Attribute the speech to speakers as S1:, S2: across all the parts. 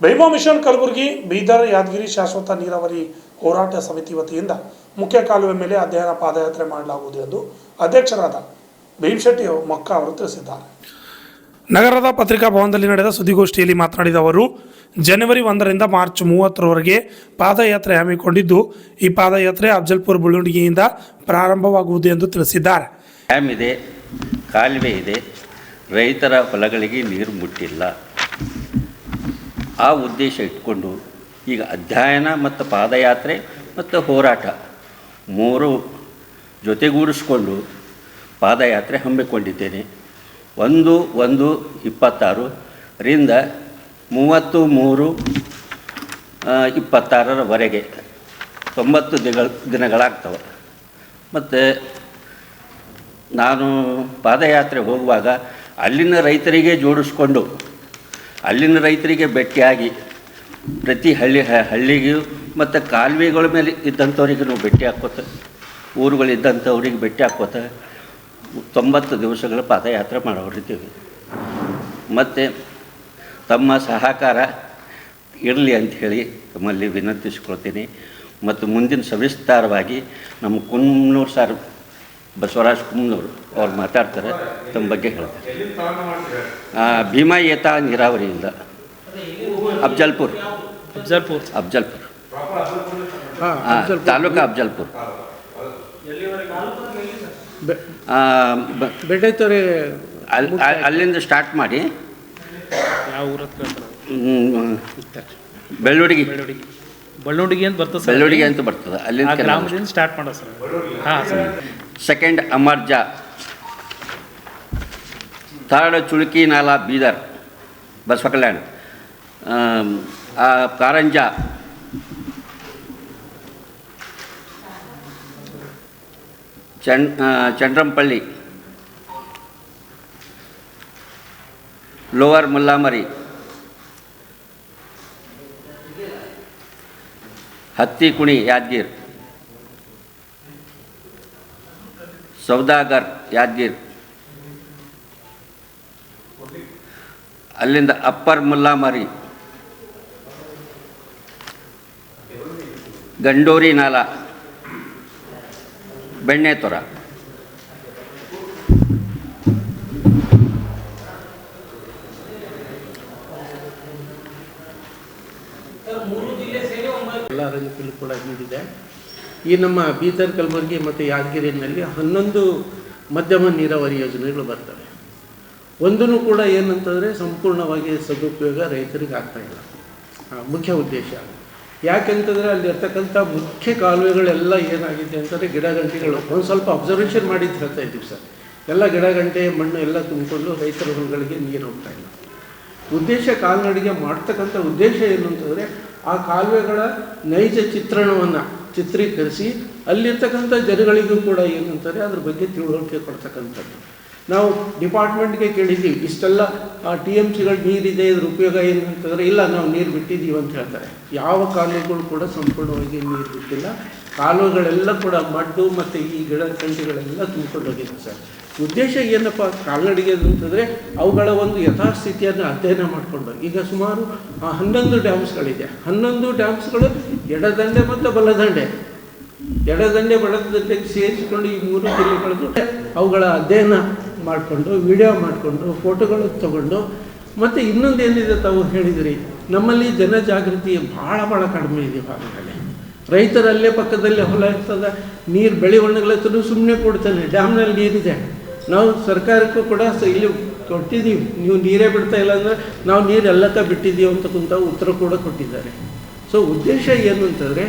S1: Bima mission Kalaburagi Bidar Yadgir ಶಾಶ್ವತ ನೀರಾವರಿ ಹೋರಾಟ ಸಮಿತಿ ವತಿಯಿಂದ ಮುಖ್ಯ ಕಾಲುವೆ ಮೇಲೆ ಅಧ್ಯಯನ ಪಾದಯಾತ್ರೆ ಮಾಡಲಾಗುವುದು ಎಂದು ಅಧ್ಯಕ್ಷರಾದ ಭೀಮಶೆಟ್ಟಿ ಮೊಕ್ಕ ಅವರು ತಿಳಿಸಿದ್ದಾರೆ. ನಗರದ ಪತ್ರಿಕಾ ಭವನದಲ್ಲಿ ನಡೆದ ಸುದ್ದಿಗೋಷ್ಠಿಯಲ್ಲಿ ಮಾತನಾಡಿದ ಅವರು, ಜನವರಿ 1ರಿಂದ ಮಾರ್ಚ್ 30ರವರೆಗೆ ಪಾದಯಾತ್ರೆ ಹಮ್ಮಿಕೊಂಡಿದ್ದು, ಈ ಪಾದಯಾತ್ರೆ ಅಫಜಲ್ಪುರ ಬುಳುಂಡಿಗೆಯಿಂದ ಪ್ರಾರಂಭವಾಗುವುದು ಎಂದು ತಿಳಿಸಿದ್ದಾರೆ.
S2: ಡ್ಯಾಮ್ ಇದೆ, ಕಾಲುವೆ ಇದೆ, ರೈತರ ಹೊಲಗಳಿಗೆ ನೀರು ಮುಟ್ಟಿಲ್ಲ. ಆ ಉದ್ದೇಶ ಇಟ್ಕೊಂಡು ಈಗ ಅಧ್ಯಯನ ಮತ್ತು ಪಾದಯಾತ್ರೆ ಮತ್ತು ಹೋರಾಟ 3 ಜೊತೆಗೂಡಿಸ್ಕೊಂಡು ಪಾದಯಾತ್ರೆ ಹಮ್ಮಿಕೊಂಡಿದ್ದೇನೆ. 1/1/26 ರಿಂದ 30/3/26ರವರೆಗೆ 90 ದಿನಗಳಾಗ್ತವೆ. ಮತ್ತು ನಾನು ಪಾದಯಾತ್ರೆ ಹೋಗುವಾಗ ಅಲ್ಲಿನ ರೈತರಿಗೆ ಜೋಡಿಸ್ಕೊಂಡು ಅಲ್ಲಿನ ರೈತರಿಗೆ ಭೇಟಿಯಾಗಿ ಪ್ರತಿ ಹಳ್ಳಿಗೂ ಮತ್ತು ಕಾಲುವೆಗಳ ಮೇಲೆ ಇದ್ದಂಥವ್ರಿಗೂ ಭೇಟಿ ಹಾಕ್ಕೋತ, ಊರುಗಳಿದ್ದಂಥವ್ರಿಗೆ ಭೇಟಿ ಹಾಕ್ಕೋತ 90 ದಿವಸಗಳ ಪಾದಯಾತ್ರೆ ಮಾಡೋರಿದ್ದೀವಿ. ಮತ್ತು ತಮ್ಮ ಸಹಕಾರ ಇರಲಿ ಅಂಥೇಳಿ ತಮ್ಮಲ್ಲಿ ವಿನಂತಿಸ್ಕೊಳ್ತೀನಿ. ಮತ್ತು ಮುಂದಿನ ಸವಿಸ್ತಾರವಾಗಿ ನಮ್ಮ ಕುಮ್ನೂರು ಸರ್ ಬಸವರಾಜ್ ಕುಮ್ನೂರು ಅವ್ರು ಮಾತಾಡ್ತಾರೆ, ತಮ್ಮ ಬಗ್ಗೆ ಹೇಳ್ತಾರೆ. ಭೀಮಾ ಏತ ನೀರಾವರಿಯಿಂದ ಅಫಜಲ್ಪುರ ತಾಲೂಕು ಅಫಜಲ್ಪುರ ಅಲ್ಲಿಂದ ಸ್ಟಾರ್ಟ್ ಮಾಡಿ ಬೆಳ್ಳುಡಿಗೆ ಅಂತ ಬರ್ತದೆ. ಬೆಳ್ಳುಡಿಗೆ ಅಂತ ಬರ್ತದೆ. ಅಲ್ಲಿಂದ ಸ್ಟಾರ್ಟ್ ಮಾಡೋ ಸರ್. ಸೆಕೆಂಡ್ ಅಮರ್ಜ, ಥರ್ಡ್ ಚುಳುಕಿ ನಾಲಾ ಬೀದರ್ ಬಸವ ಕಲ್ಯಾಣ, ಕಾರಂಜ, ಚಂಡ್ರಂಪಳ್ಳಿ, ಲೋವರ್ ಮುಲ್ಲಾಮರಿ, ಹತ್ತಿಕುಣಿ ಯಾದಗಿರ್, ಸೌದಾಗರ್ ಯಾದಗಿರ್, ಅಲ್ಲಿಂದ ಅಪ್ಪರ್ ಮುಲ್ಲಾಮರಿ, ಗಂಡೋರಿ ನಾಲಾ, ಬೆಣ್ಣೆತೊರ,
S3: ಎಲ್ಲ ರಂಗಕ್ಕೂ ಕೂಡ ನೀಡಿದೆ. ಈ ನಮ್ಮ ಬೀದರ್, ಕಲಬುರಗಿ ಮತ್ತು ಯಾದಗಿರಿಯಲ್ಲಿ 11 ಮಧ್ಯಮ ನೀರಾವರಿ ಯೋಜನೆಗಳು ಬರ್ತವೆ. ಒಂದೂ ಕೂಡ ಏನಂತಂದರೆ ಸಂಪೂರ್ಣವಾಗಿ ಸದುಪಯೋಗ ರೈತರಿಗೆ ಆಗ್ತಾಯಿಲ್ಲ. ಮುಖ್ಯ ಉದ್ದೇಶ ಯಾಕೆಂತಂದರೆ ಅಲ್ಲಿರ್ತಕ್ಕಂಥ ಮುಖ್ಯ ಕಾಲುವೆಗಳೆಲ್ಲ ಏನಾಗಿದೆ ಅಂತಂದರೆ ಗಿಡಗಂಟೆಗಳು. ಒಂದು ಸ್ವಲ್ಪ ಅಬ್ಸರ್ವೇಷನ್ ಮಾಡಿದ್ದು ಹೇಳ್ತಾ ಇದ್ದೀವಿ ಸರ್. ಎಲ್ಲ ಗಿಡಗಂಟೆ ಮಣ್ಣು ಎಲ್ಲ ತುಂಬಿಕೊಂಡು ರೈತರ ಹೊಲಗಳಿಗೆ ನೀರು ಹೋಗ್ತಾಯಿಲ್ಲ. ಉದ್ದೇಶ ಕಾಲ್ನಡಿಗೆ ಮಾಡ್ತಕ್ಕಂಥ ಉದ್ದೇಶ ಏನು ಅಂತಂದರೆ ಆ ಕಾಲುವೆಗಳ ನೈಜ ಚಿತ್ರಣವನ್ನು ಚಿತ್ರೀಕರಿಸಿ ಅಲ್ಲಿರ್ತಕ್ಕಂಥ ಜನಗಳಿಗೂ ಕೂಡ ಏನಂತಾರೆ ಅದ್ರ ಬಗ್ಗೆ ತಿಳುವಳಿಕೆ ಕೊಡ್ತಕ್ಕಂಥದ್ದು. ನಾವು ಡಿಪಾರ್ಟ್ಮೆಂಟ್ಗೆ ಕೇಳಿದ್ದೀವಿ, ಇಷ್ಟೆಲ್ಲ TMCಗಳು ನೀರಿದೆ, ಇದ್ರ ಉಪಯೋಗ ಏನು ಅಂತಂದರೆ, ಇಲ್ಲ ನಾವು ನೀರು ಬಿಟ್ಟಿದ್ದೀವಿ ಅಂತ ಹೇಳ್ತಾರೆ. ಯಾವ ಕಾಲುವೆಗಳು ಕೂಡ ಸಂಪೂರ್ಣವಾಗಿ ನೀರು ಬಿಟ್ಟಿಲ್ಲ. ಕಾಲುವೆಗಳೆಲ್ಲ ಕೂಡ ಮಡ್ಡು ಮತ್ತು ಈ ಗಿಡ ಗಂಟೆಗಳೆಲ್ಲ ತುಂಬಿಕೊಂಡು ಹೋಗಿದೆ ಸರ್. ಉದ್ದೇಶ ಏನಪ್ಪ ಕಾಲ್ನಡಿಗೆ ಅಂತಂದರೆ ಅವುಗಳ ಒಂದು ಯಥಾಸ್ಥಿತಿಯನ್ನು ಅಧ್ಯಯನ ಮಾಡಿಕೊಂಡು, ಈಗ ಸುಮಾರು 11 ಡ್ಯಾಮ್ಸ್ಗಳಿದೆ. 11 ಡ್ಯಾಮ್ಸ್ಗಳು ಎಡದಂಡೆ ಮತ್ತು ಬಲದಂಡೆ, ಎಡದಂಡೆ ಬಲದಂಡೆಗೆ ಸೇರಿಸಿಕೊಂಡು ಈ 3 ಜಿಲ್ಲೆಗಳದ್ದು ಅವುಗಳ ಅಧ್ಯಯನ ಮಾಡಿಕೊಂಡು, ವಿಡಿಯೋ ಮಾಡಿಕೊಂಡು, ಫೋಟೋಗಳು ತಗೊಂಡು, ಮತ್ತು ಇನ್ನೊಂದು ಏನಿದೆ ತಾವು ಹೇಳಿದಿರಿ, ನಮ್ಮಲ್ಲಿ ಜನಜಾಗೃತಿ ಭಾಳ ಕಡಿಮೆ ಇದೆ ಭಾಗದಲ್ಲಿ. ರೈತರಲ್ಲೇ ಪಕ್ಕದಲ್ಲೇ ಹೊಲ ಇರ್ತದೆ, ನೀರು ಬೆಳೆವಣಿಗಳ ಹತ್ರ ಸುಮ್ಮನೆ ಕೊಡ್ತಾನೆ, ಡ್ಯಾಮ್ನಲ್ಲಿ ನೀರಿದೆ, ನಾವು ಸರ್ಕಾರಕ್ಕೂ ಕೂಡ ಇಲ್ಲಿ ಕೊಟ್ಟಿದ್ದೀವಿ, ನೀವು ನೀರೇ ಬಿಡ್ತಾ ಇಲ್ಲ ಅಂದರೆ ನಾವು ನೀರು ಎಲ್ಲಕ್ಕ ಬಿಟ್ಟಿದ್ದೀವಿ ಅಂತಕ್ಕಂಥ ಉತ್ತರ ಕೂಡ ಕೊಟ್ಟಿದ್ದಾರೆ. ಸೊ ಉದ್ದೇಶ ಏನು ಅಂತಂದರೆ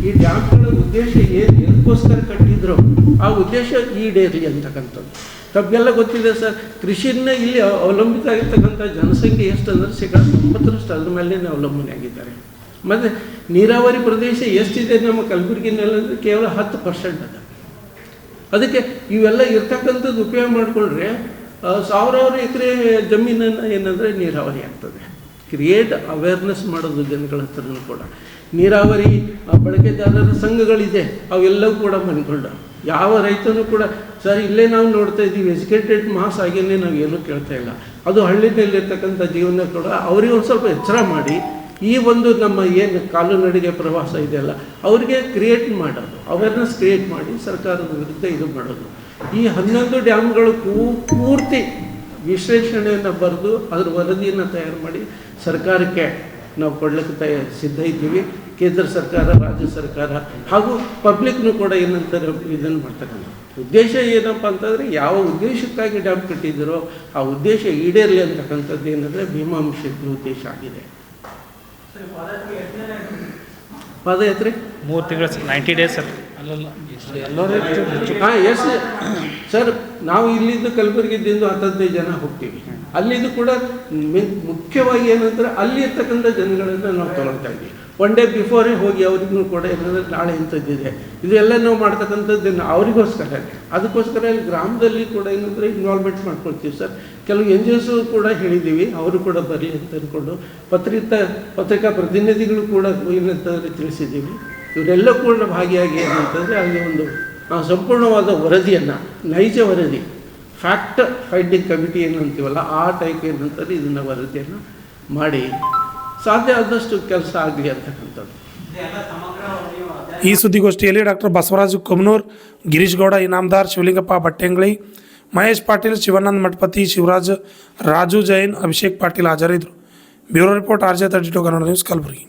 S3: ಈ ಡ್ಯಾಮ್ಗಳ ಉದ್ದೇಶ ಏನು ಎದಕ್ಕೋಸ್ಕರ ಕಟ್ಟಿದ್ರು ಆ ಉದ್ದೇಶ ಈಡೇರಲಿ ಅಂತಕ್ಕಂಥದ್ದು ತಮಗೆಲ್ಲ ಗೊತ್ತಿದೆ ಸರ್. ಕೃಷಿಯನ್ನ ಇಲ್ಲಿ ಅವಲಂಬಿತ ಆಗಿರ್ತಕ್ಕಂಥ ಜನಸಂಖ್ಯೆ ಎಷ್ಟು ಅಂದರೆ 90% ಅದ್ರ ಮೇಲೆ ಅವಲಂಬನೆ ಆಗಿದ್ದಾರೆ. ಮತ್ತು ನೀರಾವರಿ ಪ್ರದೇಶ ಎಷ್ಟಿದೆ ನಮ್ಮ ಕಲಬುರಗಿನಲ್ಲಿ ಅಂದರೆ ಕೇವಲ 10% ಅದ. ಅದಕ್ಕೆ ಇವೆಲ್ಲ ಇರ್ತಕ್ಕಂಥದ್ದು ಉಪಯೋಗ ಮಾಡಿಕೊಂಡ್ರೆ ಸಾವಿರಾರು ಎಕರೆ ಜಮೀನನ್ನು ಏನಂದರೆ ನೀರಾವರಿ ಆಗ್ತದೆ. ಕ್ರಿಯೇಟ್ ಅವೇರ್ನೆಸ್ ಮಾಡೋದು ಜನಗಳ ಹತ್ರನೂ ಕೂಡ. ನೀರಾವರಿ ಬಳಕೆದಾರರ ಸಂಘಗಳಿದೆ, ಅವೆಲ್ಲವೂ ಕೂಡ ಮನ್ಕೊಂಡು ಯಾವ ರೈತನೂ ಕೂಡ ಸರ್ ಇಲ್ಲೇ ನಾವು ನೋಡ್ತಾ ಇದ್ದೀವಿ, ಎಜುಕೇಟೆಡ್ ಮಾಸ್ ಆಗೇನೆ ನಾವು ಏನೂ ಕೇಳ್ತಾ ಇಲ್ಲ. ಅದು ಹಳ್ಳಿನಲ್ಲಿರ್ತಕ್ಕಂಥ ಜೀವನ ಕೂಡ ಅವರಿಗೆ ಒಂದು ಸ್ವಲ್ಪ ಎಚ್ಚರ ಮಾಡಿ ಈ ಒಂದು ನಮ್ಮ ಏನು ಕಾಲುನಡಿಗೆ ಪ್ರವಾಸ ಇದೆಯಲ್ಲ ಅವ್ರಿಗೆ ಕ್ರಿಯೇಟ್ ಮಾಡೋದು, ಅವೇರ್ನೆಸ್ ಕ್ರಿಯೇಟ್ ಮಾಡಿ ಸರ್ಕಾರದ ವಿರುದ್ಧ ಇದು ಮಾಡೋದು. ಈ 11 ಡ್ಯಾಮ್ಗಳು ಪೂರ್ತಿ ವಿಶ್ಲೇಷಣೆಯನ್ನು ಬರೆದು ಅದರ ವರದಿಯನ್ನು ತಯಾರು ಮಾಡಿ ಸರ್ಕಾರಕ್ಕೆ ನಾವು ಕೊಡಲಿಕ್ಕೆ ಸಿದ್ಧ ಇದ್ದೀವಿ. ಕೇಂದ್ರ ಸರ್ಕಾರ, ರಾಜ್ಯ ಸರ್ಕಾರ ಹಾಗೂ ಪಬ್ಲಿಕ್ನು ಕೂಡ ಏನಂತಾರೆ ಇದನ್ನು ಮಾಡ್ತಕ್ಕಂಥ ಉದ್ದೇಶ ಏನಪ್ಪ ಅಂತಂದರೆ ಯಾವ ಉದ್ದೇಶಕ್ಕಾಗಿ ಡ್ಯಾಮ್ ಕಟ್ಟಿದ್ದೀರೋ ಆ ಉದ್ದೇಶ ಈಡೇರಲಿ ಅಂತಕ್ಕಂಥದ್ದು ಏನಂದರೆ ಭೀಮಾಂಶದ ಉದ್ದೇಶ ಆಗಿದೆ. ಪಾದಯಾತ್ರೆ
S4: 3 ತಿಂಗಳು 90 ಡೇಸ್ ಸರ್. ಅಲ್ಲಲ್ಲ ಎಲ್ಲರೂ
S3: ಹಾಂ ಎಸ್ ಸರ್, ನಾವು ಇಲ್ಲಿದ್ದು ಕಲಬುರಗಿದಿಂದ 15 ಜನ ಹೋಗ್ತೀವಿ. ಅಲ್ಲಿದ್ದು ಕೂಡ ಮುಖ್ಯವಾಗಿ ಏನಂದರೆ ಅಲ್ಲಿ ಇರ್ತಕ್ಕಂಥ ಜನಗಳನ್ನು ನಾವು ತೊಗೊಳ್ತಾ ಇದ್ದೀವಿ. 1 ಡೇ ಬಿಫೋರೇ ಹೋಗಿ ಅವ್ರಿಗೂ ಕೂಡ ಏನಂದರೆ ನಾಳೆ ಇಂಥದ್ದಿದೆ ಇದೆಲ್ಲ ನಾವು ಮಾಡ್ತಕ್ಕಂಥದ್ದನ್ನು ಅವರಿಗೋಸ್ಕರ. ಅದಕ್ಕೋಸ್ಕರ ಇಲ್ಲಿ ಗ್ರಾಮದಲ್ಲಿ ಕೂಡ ಏನಂದರೆ ಇನ್ವಾಲ್ವ್ಮೆಂಟ್ ಮಾಡ್ಕೊಳ್ತೀವಿ ಸರ್. ಕೆಲವು NGOs ಕೂಡ ಹೇಳಿದ್ದೀವಿ, ಅವರು ಕೂಡ ಬರಲಿ ಅಂತ ಅಂದ್ಕೊಂಡು ಪತ್ರಿಕಾ ಪ್ರತಿನಿಧಿಗಳು ಕೂಡ ಏನಂತಂದರೆ ತಿಳಿಸಿದ್ದೀವಿ. ಇವರೆಲ್ಲ ಕೂಡ ಭಾಗಿಯಾಗಿ ಏನಂತಂದರೆ ಅಲ್ಲಿ ಒಂದು ಸಂಪೂರ್ಣವಾದ ವರದಿಯನ್ನು, ನೈಜ ವರದಿ, ಫ್ಯಾಕ್ಟ್ ಫೈಂಡಿಂಗ್ ಕಮಿಟಿ ಏನು ಅಂತೀವಲ್ಲ ಆ ಟೈಪ್ ಏನಂತಾರೆ ಇದನ್ನು ವರದಿಯನ್ನು ಮಾಡಿ ಸಾಧ್ಯ ಆದಷ್ಟು ಕೆಲಸ ಆಗಲಿ ಅಂತಕ್ಕಂಥದ್ದು.
S1: ಈ ಸುದ್ದಿಗೋಷ್ಠಿಯಲ್ಲಿ ಡಾಕ್ಟರ್ ಬಸವರಾಜ ಕೊಮ್ನೂರ್, ಗಿರೀಶ್ ಗೌಡ ಇನಾಮದಾರ್, ಶಿವಲಿಂಗಪ್ಪ ಭಟ್ಟೆಂಗಳಿ, ಮಹೇಶ್ ಪಾಟೀಲ್, ಶಿವಾನಂದ ಮಠಪತಿ, ಶಿವರಾಜ್, ರಾಜು ಜೈನ್, ಅಭಿಷೇಕ್ ಪಾಟೀಲ್ ಹಾಜರಿದ್ದರು. Bureau report RJ 32 Kannada news, Kalaburagi.